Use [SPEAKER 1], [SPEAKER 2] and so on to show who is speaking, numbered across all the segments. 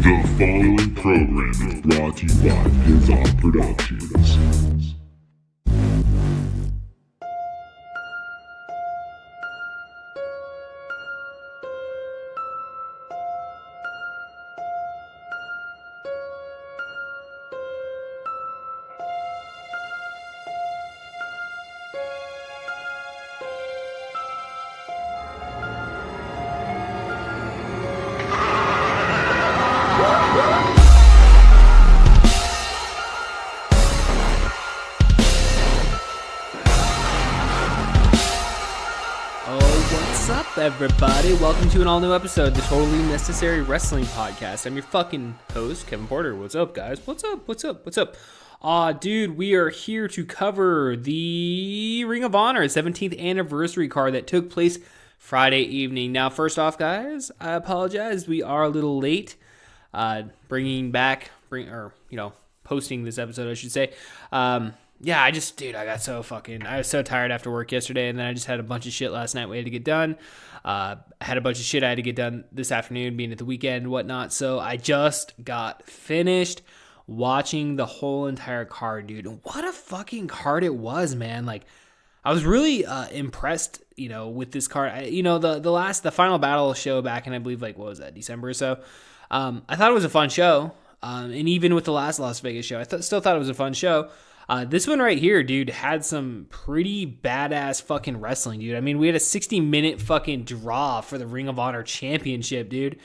[SPEAKER 1] The following program is brought to you by Pizza Productions.
[SPEAKER 2] Everybody, welcome to an all-new episode of the Totally Necessary Wrestling Podcast. I'm your fucking host, Kevin Porter. What's up, guys? What's up? Dude, we are here to cover the Ring of Honor 17th anniversary card that took place Friday evening. Now, first off, guys, I apologize. We are a little late posting this episode, I should say. I got I was so tired after work yesterday, and then I just had a bunch of shit last night we had to get done. I had a bunch of shit I had to get done this afternoon, being at the weekend and whatnot, so I just got finished watching the whole entire card, dude. And what a fucking card it was, man. Like, I was really impressed, with this card. The final battle show back in, I believe, December or so. I thought it was a fun show, and even with the last Las Vegas show, I still thought it was a fun show. This one right here, dude, had some pretty badass fucking wrestling, dude. I mean, we had a 60-minute fucking draw for the Ring of Honor Championship, dude.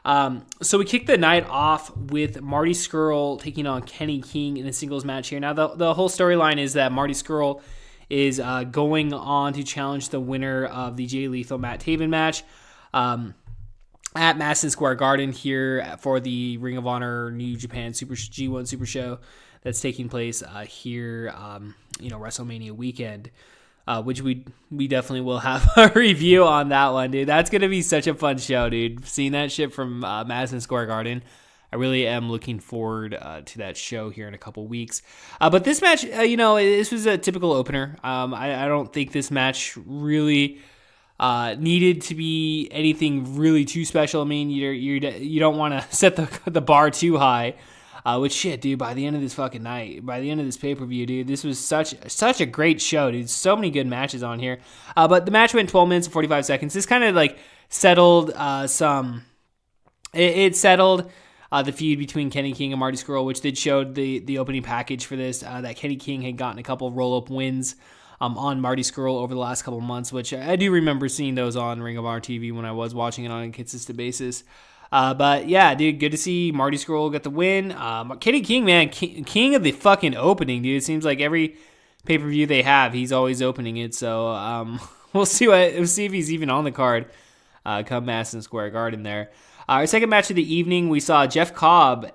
[SPEAKER 2] So we kicked the night off with Marty Scurll taking on Kenny King in a singles match here. Now, the whole storyline is that Marty Scurll is going on to challenge the winner of the Jay Lethal Matt Taven match at Madison Square Garden here for the Ring of Honor New Japan G1 Super Show that's taking place here, WrestleMania weekend, which we definitely will have a review on that one, dude. That's going to be such a fun show, dude. Seeing that shit from Madison Square Garden, I really am looking forward to that show here in a couple weeks. But this match, this was a typical opener. I don't think this match really needed to be anything really too special. I mean, you don't want to set the bar too high. Which shit, dude, by the end of this fucking night, by the end of this pay-per-view, dude, this was such a great show, dude. So many good matches on here. But the match went 12 minutes and 45 seconds. This kind of settled it settled the feud between Kenny King and Marty Scurll, which did show the opening package for this, that Kenny King had gotten a couple of roll-up wins on Marty Scurll over the last couple of months, which I do remember seeing those on Ring of Honor TV when I was watching it on a consistent basis. But yeah, dude, good to see Marty Scurll get the win. Kenny King, man, king of the fucking opening, dude. It seems like every pay-per-view they have, he's always opening it. So we'll see if he's even on the card come Madison Square Garden there. Our second match of the evening, we saw Jeff Cobb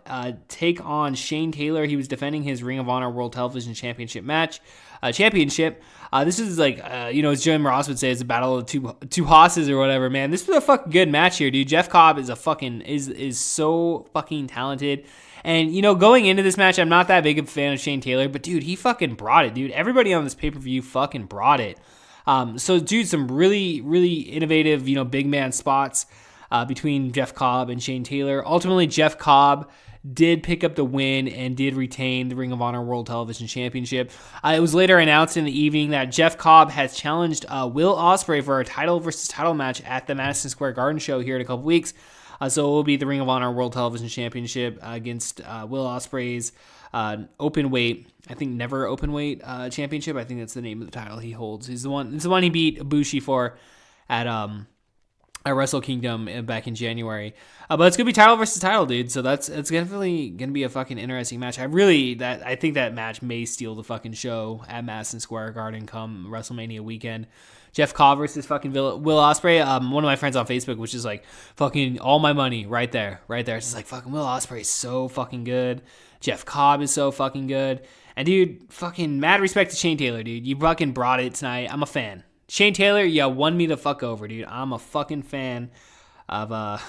[SPEAKER 2] take on Shane Taylor. He was defending his Ring of Honor World Television Championship match. This is as Jim Ross would say, it's a battle of two hosses or whatever, man. This was a fucking good match here, dude. Jeff Cobb is is so fucking talented. And, going into this match, I'm not that big of a fan of Shane Taylor, but dude, he fucking brought it, dude. Everybody on this pay-per-view fucking brought it. So dude, some really, really innovative, big man spots between Jeff Cobb and Shane Taylor. Ultimately, Jeff Cobb did pick up the win and did retain the Ring of Honor World Television Championship. It was later announced in the evening that Jeff Cobb has challenged Will Ospreay for a title versus title match at the Madison Square Garden show here in a couple weeks. So it will be the Ring of Honor World Television Championship against Will Ospreay's open weight, I think never open weight championship. I think that's the name of the title he holds. It's the one he beat Ibushi for at Wrestle Kingdom back in January. But it's going to be title versus title, dude. So it's definitely going to be a fucking interesting match. I think that match may steal the fucking show at Madison Square Garden come WrestleMania weekend. Jeff Cobb versus fucking Will Ospreay. One of my friends on Facebook was just like, fucking all my money right there. It's just like, fucking Will Ospreay is so fucking good. Jeff Cobb is so fucking good. And dude, fucking mad respect to Shane Taylor, dude. You fucking brought it tonight. I'm a fan. Shane Taylor, won me the fuck over, dude. I'm a fucking fan of man.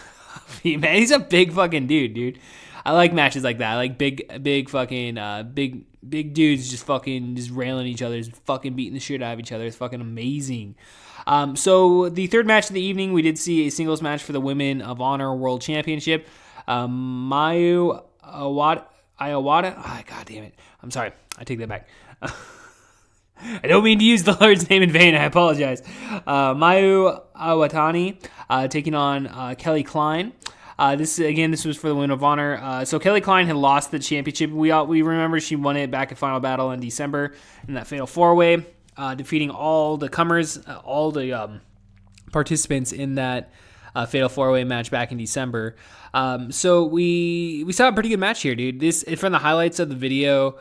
[SPEAKER 2] He's a big fucking dude. I like matches like that. I like big fucking big dudes just railing each other, just fucking beating the shit out of each other. It's fucking amazing. So the third match of the evening, we did see a singles match for the Women of Honor World Championship. Mayu Iowata. Oh, God damn it. I'm sorry. I take that back. I don't mean to use the Lord's name in vain. I apologize. Mayu Iwatani taking on Kelly Klein. This was for the Women of Honor. So Kelly Klein had lost the championship. We remember she won it back at Final Battle in December in that Fatal 4-Way, defeating all the comers, all the participants in that Fatal 4-Way match back in December. So we saw a pretty good match here, dude. This from the highlights of the video.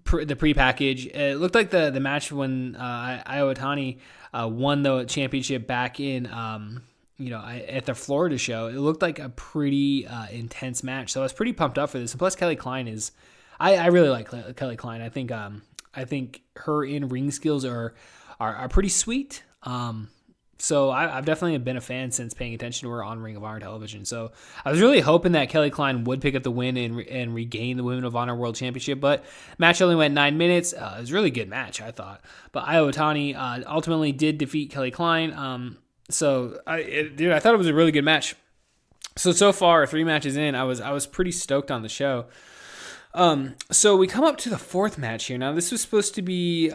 [SPEAKER 2] The pre-package, it looked like the match when Iwatani won the championship back in at the Florida show. It looked like a pretty intense match, so I was pretty pumped up for this. And plus, Kelly Klein is, I really like Kelly Klein. I think her in-ring skills are pretty sweet. So I've definitely been a fan since paying attention to her on Ring of Honor television. So I was really hoping that Kelly Klein would pick up the win and regain the Women of Honor World Championship, but match only went 9 minutes. It was a really good match, I thought. But Iwatani ultimately did defeat Kelly Klein. I thought it was a really good match. So far, 3 matches in, I was pretty stoked on the show. So we come up to the 4th match here. Now, this was supposed to be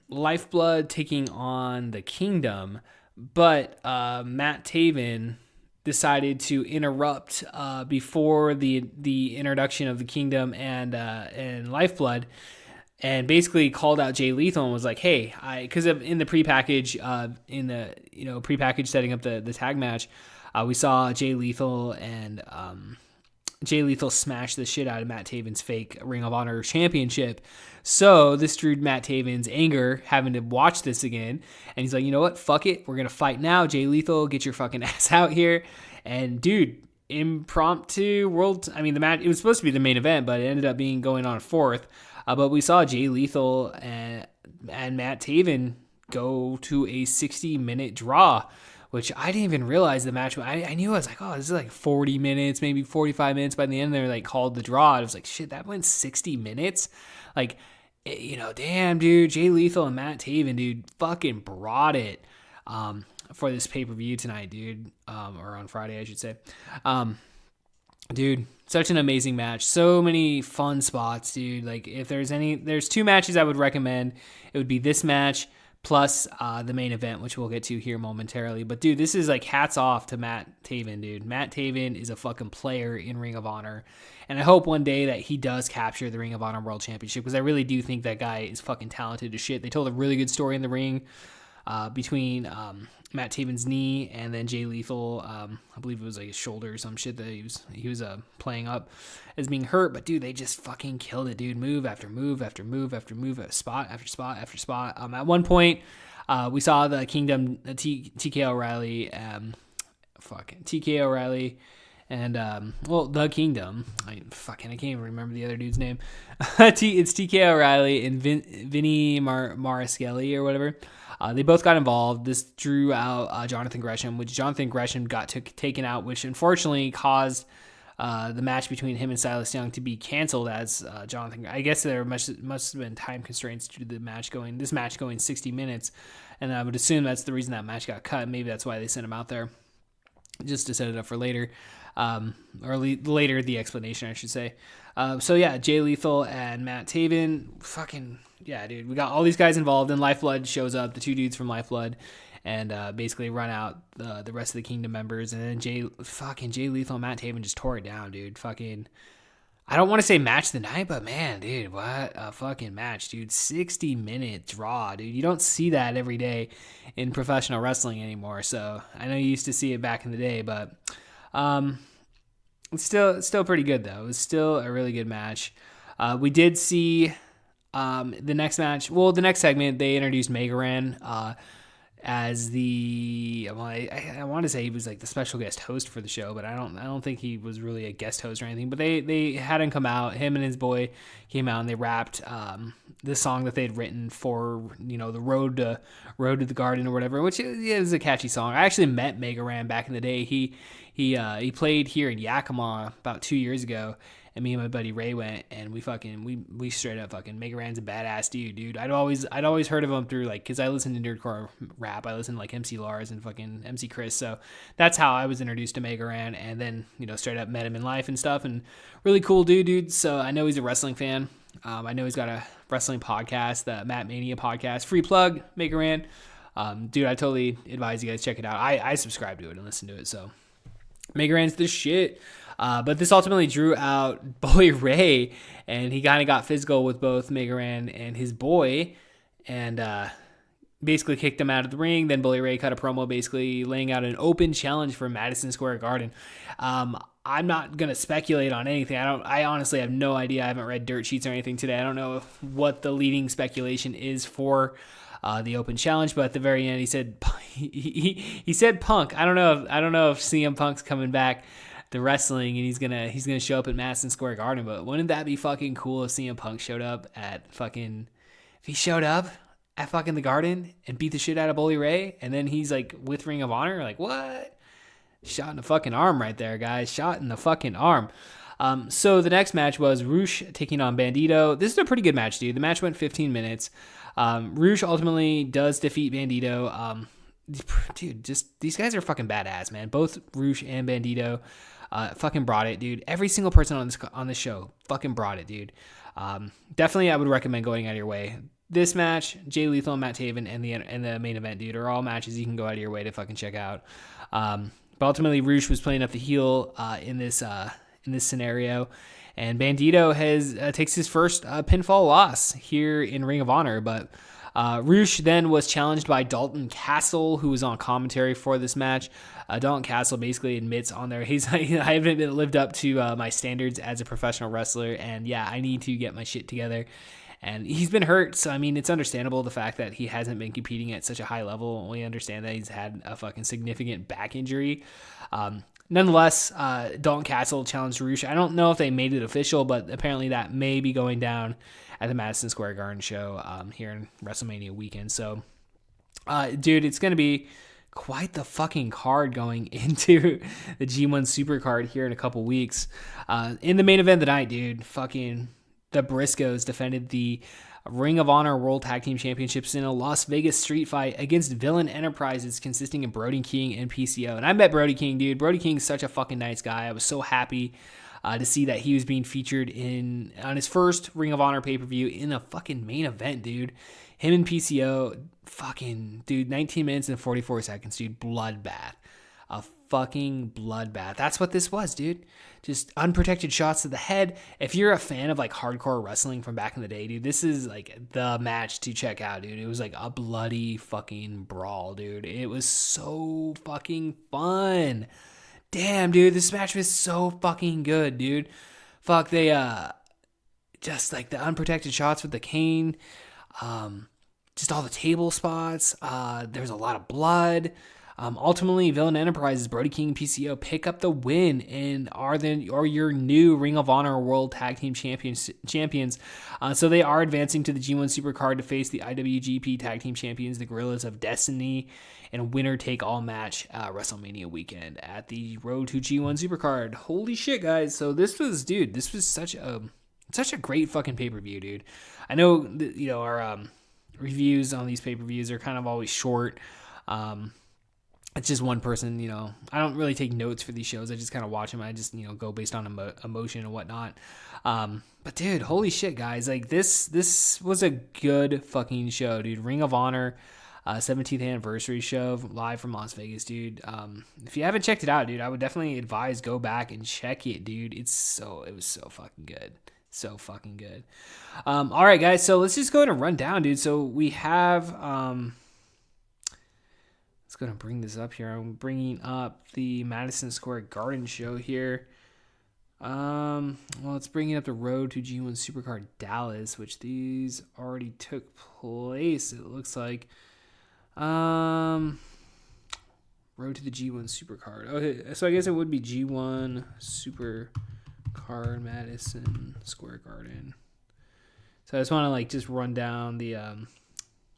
[SPEAKER 2] Lifeblood taking on the Kingdom, but Matt Taven decided to interrupt before the introduction of the Kingdom and Lifeblood, and basically called out Jay Lethal and was like, "Hey, because in the pre-package, pre-package setting up the tag match, we saw Jay Lethal and Jay Lethal smash the shit out of Matt Taven's fake Ring of Honor championship." So this drew Matt Taven's anger having to watch this again. And he's like, you know what? Fuck it. We're going to fight now. Jay Lethal, get your fucking ass out here. And dude, impromptu the match, it was supposed to be the main event, but it ended up going on a 4th. But we saw Jay Lethal and Matt Taven go to a 60-minute draw, which I didn't even realize the match. I knew, I was like, oh, this is like 40 minutes, maybe 45 minutes. By the end, they were like called the draw. I was like, shit, that went 60 minutes? Like, damn, dude, Jay Lethal and Matt Taven, dude, fucking brought it for this pay-per-view tonight, dude, or on Friday, I should say. Dude, such an amazing match. So many fun spots, dude. Like, if there's 2 matches I would recommend. It would be this match plus the main event, which we'll get to here momentarily. But, dude, this is like hats off to Matt Taven, dude. Matt Taven is a fucking player in Ring of Honor. And I hope one day that he does capture the Ring of Honor World Championship, because I really do think that guy is fucking talented as shit. They told a really good story in the ring between Matt Taven's knee and then Jay Lethal. I believe it was like his shoulder or some shit that he was playing up as being hurt. But dude, they just fucking killed it, dude. Move after move after move after move, spot after spot after spot. At one point, we saw the Kingdom, TK O'Reilly, TK O'Reilly. And, the Kingdom. I can't even remember the other dude's name. It's TK O'Reilly and Vinny Mariskelli or whatever. They both got involved. This drew out Jonathan Gresham, which Jonathan Gresham got taken out, which unfortunately caused the match between him and Silas Young to be canceled as Jonathan. I guess there must have been time constraints to this match going 60 minutes. And I would assume that's the reason that match got cut. Maybe that's why they sent him out there, just to set it up for later. Later the explanation, I should say. Jay Lethal and Matt Taven, fucking, yeah, dude, we got all these guys involved, and Lifeblood shows up, the 2 dudes from Lifeblood, and basically run out the rest of the Kingdom members, and then Jay Lethal and Matt Taven just tore it down, dude. Fucking, I don't want to say match of the night, but man, dude, what a fucking match, dude. 60-minute draw, dude. You don't see that every day in professional wrestling anymore, so I know you used to see it back in the day, but it's still pretty good, though. It was still a really good match. We did see the next match. Well, the next segment, they introduced Megaran as I want to say he was like the special guest host for the show, but I don't think he was really a guest host or anything. But they had him come out. Him and his boy came out and they rapped the song that they'd written for the road to the garden or whatever, which is a catchy song. I actually met Megaran back in the day. He played here in Yakima about 2 years ago, and me and my buddy Ray went, and we straight up fucking Mega Ran's a badass dude. I'd always heard of him through like, cause I listened to nerdcore rap. I listened to like MC Lars and fucking MC Chris, so that's how I was introduced to Mega Ran, and then straight up met him in life and stuff, and really cool dude. So I know he's a wrestling fan. I know he's got a wrestling podcast, the Matt Mania podcast. Free plug, Mega Ran. Dude, I totally advise you guys check it out. I subscribe to it and listen to it, so Mega Ran's the shit. But this ultimately drew out Bully Ray, and he kind of got physical with both Mega Ran and his boy, and basically kicked him out of the ring. Then Bully Ray cut a promo basically laying out an open challenge for Madison Square Garden. I'm not going to speculate on anything. I honestly have no idea. I haven't read dirt sheets or anything today. I don't know what the leading speculation is for the open challenge, but at the very end he said he said Punk. I don't know if CM Punk's coming back to wrestling and he's gonna show up at Madison Square Garden, but wouldn't that be fucking cool if CM Punk showed up at the Garden and beat the shit out of Bully Ray, and then he's like with Ring of Honor? Like, what? Shot in the fucking arm right there, guys. Shot in the fucking arm. So the next match was Roosh taking on Bandito. This is a pretty good match, dude. The match went 15 minutes. Roosh ultimately does defeat Bandito. Dude, just these guys are fucking badass, man. Both Roosh and Bandito fucking brought it, dude. Every single person on this show fucking brought it, dude. Definitely I would recommend going out of your way. This match, Jay Lethal and Matt Taven, and the main event, dude, are all matches you can go out of your way to fucking check out. But ultimately, Roosh was playing up the heel in this scenario, and Bandito takes his first pinfall loss here in Ring of Honor. But Roosh then was challenged by Dalton Castle, who was on commentary for this match. Dalton Castle basically admits on there, I haven't lived up to my standards as a professional wrestler, and yeah, I need to get my shit together. And he's been hurt, so I mean, it's understandable the fact that he hasn't been competing at such a high level. We understand that he's had a fucking significant back injury. Nonetheless, Dalton Castle challenged Roosh. I don't know if they made it official, but apparently that may be going down at the Madison Square Garden show here in WrestleMania weekend. So, dude, it's going to be quite the fucking card going into the G1 Supercard here in a couple weeks. In the main event of the night, dude, fucking the Briscoes defended the Ring of Honor World Tag Team Championships in a Las Vegas street fight against Villain Enterprises consisting of Brody King and PCO. And I met Brody King, dude. Brody King's such a fucking nice guy. I was so happy to see that he was being featured on his first Ring of Honor pay-per-view in a fucking main event, dude. Him and PCO, fucking, dude, 19 minutes and 44 seconds, dude. Bloodbath. A fucking bloodbath. That's what this was, dude. Just unprotected shots to the head. If you're a fan of like hardcore wrestling from back in the day, dude, this is like the match to check out, dude. It was like a bloody fucking brawl, dude. It was so fucking fun. Damn, dude, this match was so fucking good, dude. Fuck, they just like the unprotected shots with the cane, just all the table spots. There's a lot of blood. Ultimately, Villain Enterprises, Brody King, and PCO pick up the win and are your new Ring of Honor World Tag Team Champions. So they are advancing to the G1 Supercard to face the IWGP Tag Team Champions, the Gorillas of Destiny, in a winner-take-all match WrestleMania weekend at the Road to G1 Supercard. Holy shit, guys! So this was such a great fucking pay-per-view, dude. I know that, our reviews on these pay-per-views are kind of always short. It's just one person, I don't really take notes for these shows. I just kind of watch them. I just, go based on emotion and whatnot. But dude, holy shit, guys. Like this was a good fucking show, dude. Ring of Honor, 17th anniversary show live from Las Vegas, dude. If you haven't checked it out, dude, I would definitely advise go back and check it, dude. It was so fucking good. So fucking good. All right, guys. So let's just go ahead and run down, dude. So we have, let's go and bring this up here. I'm bringing up the Madison Square Garden show here. Well, it's bringing up the Road to G1 Supercard Dallas, which these already took place, it looks like. Road to the G1 Supercard. Okay, so I guess it would be G1 Supercard Madison Square Garden. So I just want to just run down the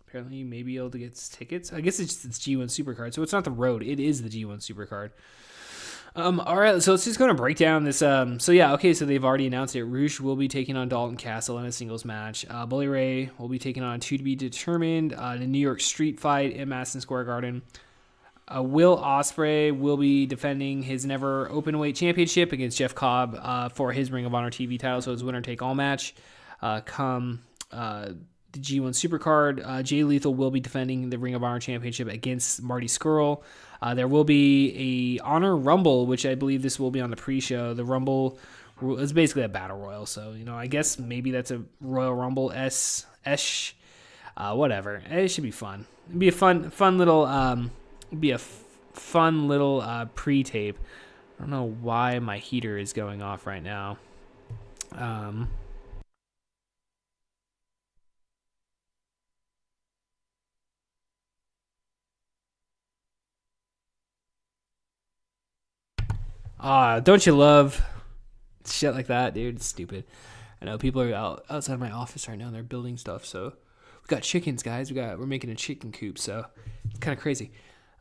[SPEAKER 2] apparently you may be able to get tickets. I guess it's G1 Supercard, so it's not the Road. It is the G1 Supercard. All right, so let's just go to break down this. So they've already announced it. Roosh will be taking on Dalton Castle in a singles match. Bully Ray will be taking on two to be determined in a New York street fight in Madison Square Garden. Will Ospreay will be defending his never openweight championship against Jeff Cobb for his Ring of Honor TV title. So it's winner take all match. The G1 Supercard, Jay Lethal will be defending the Ring of Honor Championship against Marty Scurll. There will be a Honor Rumble, which I believe this will be on the pre-show. The Rumble is basically a battle royal, so I guess maybe that's a Royal Rumble whatever. It should be fun. It'd be a fun little pre-tape. I don't know why my heater is going off right now. Don't you love shit like that, dude? It's stupid. I know people are outside my office right now and they're building stuff. So we got chickens, guys. We're making a chicken coop. So it's kind of crazy.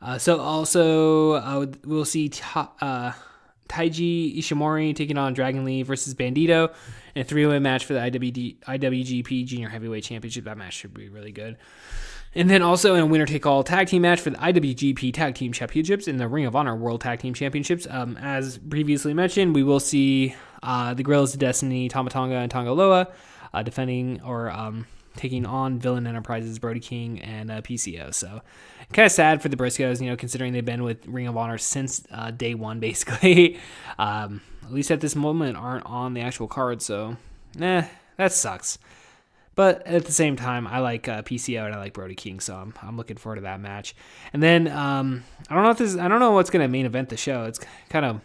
[SPEAKER 2] We'll see Taiji Ishimori taking on Dragon Lee versus Bandito in a 3-way match for the IWGP Junior Heavyweight Championship. That match should be really good. And then also in a winner-take-all tag team match for the IWGP Tag Team Championships and the Ring of Honor World Tag Team Championships. As previously mentioned, we will see the Guerrillas of Destiny, Tama Tonga, and Tonga Loa defending or taking on Villain Enterprises, Brody King, and PCO. So kind of sad for the Briscoes, considering they've been with Ring of Honor since day one, basically. At least at this moment, aren't on the actual card. So, that sucks. But at the same time, I like PCO and I like Brody King, so I'm looking forward to that match. And then I don't know what's going to main event the show. It's kind of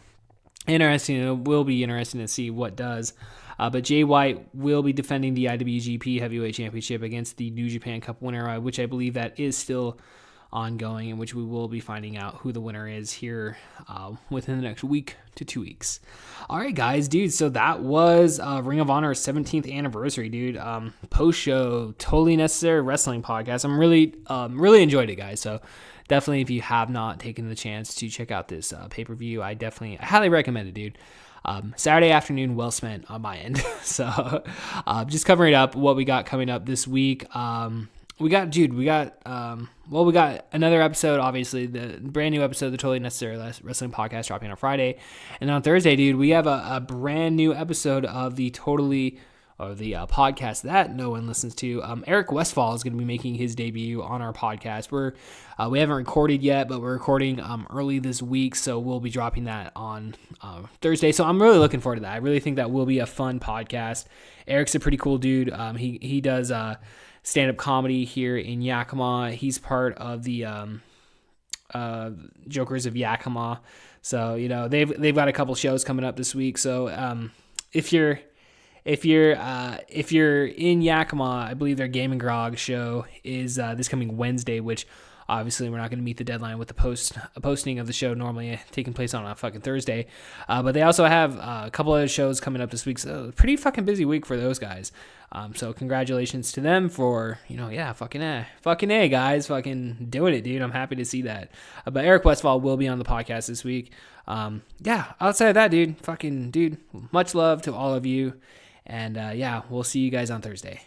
[SPEAKER 2] interesting. It will be interesting to see what does. But Jay White will be defending the IWGP Heavyweight Championship against the New Japan Cup winner, which I believe that is still ongoing, in which we will be finding out who the winner is here within the next week to 2 weeks. All right, guys, dude. So that was Ring of Honor's 17th anniversary, dude. Post-show, totally necessary wrestling podcast. I'm really enjoyed it, guys. So definitely, if you have not taken the chance to check out this pay-per-view, I highly recommend it, dude. Saturday afternoon, well spent on my end. So just covering up what we got coming up this week. We got another episode, obviously, the brand new episode of the Totally Necessary Wrestling Podcast dropping on Friday. And on Thursday, dude, we have a brand new episode of the podcast that no one listens to. Eric Westfall is going to be making his debut on our podcast. We haven't recorded yet, but we're recording early this week, so we'll be dropping that on Thursday. So I'm really looking forward to that. I really think that will be a fun podcast. Eric's a pretty cool dude. He does stand-up comedy here in Yakima. He's part of the Jokers of Yakima. So they've got a couple shows coming up this week. So if you're in Yakima, I believe their Game and Grog show is this coming Wednesday, which obviously we're not going to meet the deadline with the posting of the show normally taking place on a fucking Thursday. But they also have a couple other shows coming up this week. So pretty fucking busy week for those guys. So congratulations to them for, fucking A, guys, fucking doing it, dude. I'm happy to see that. But Eric Westfall will be on the podcast this week. Outside of that, dude, much love to all of you. And we'll see you guys on Thursday.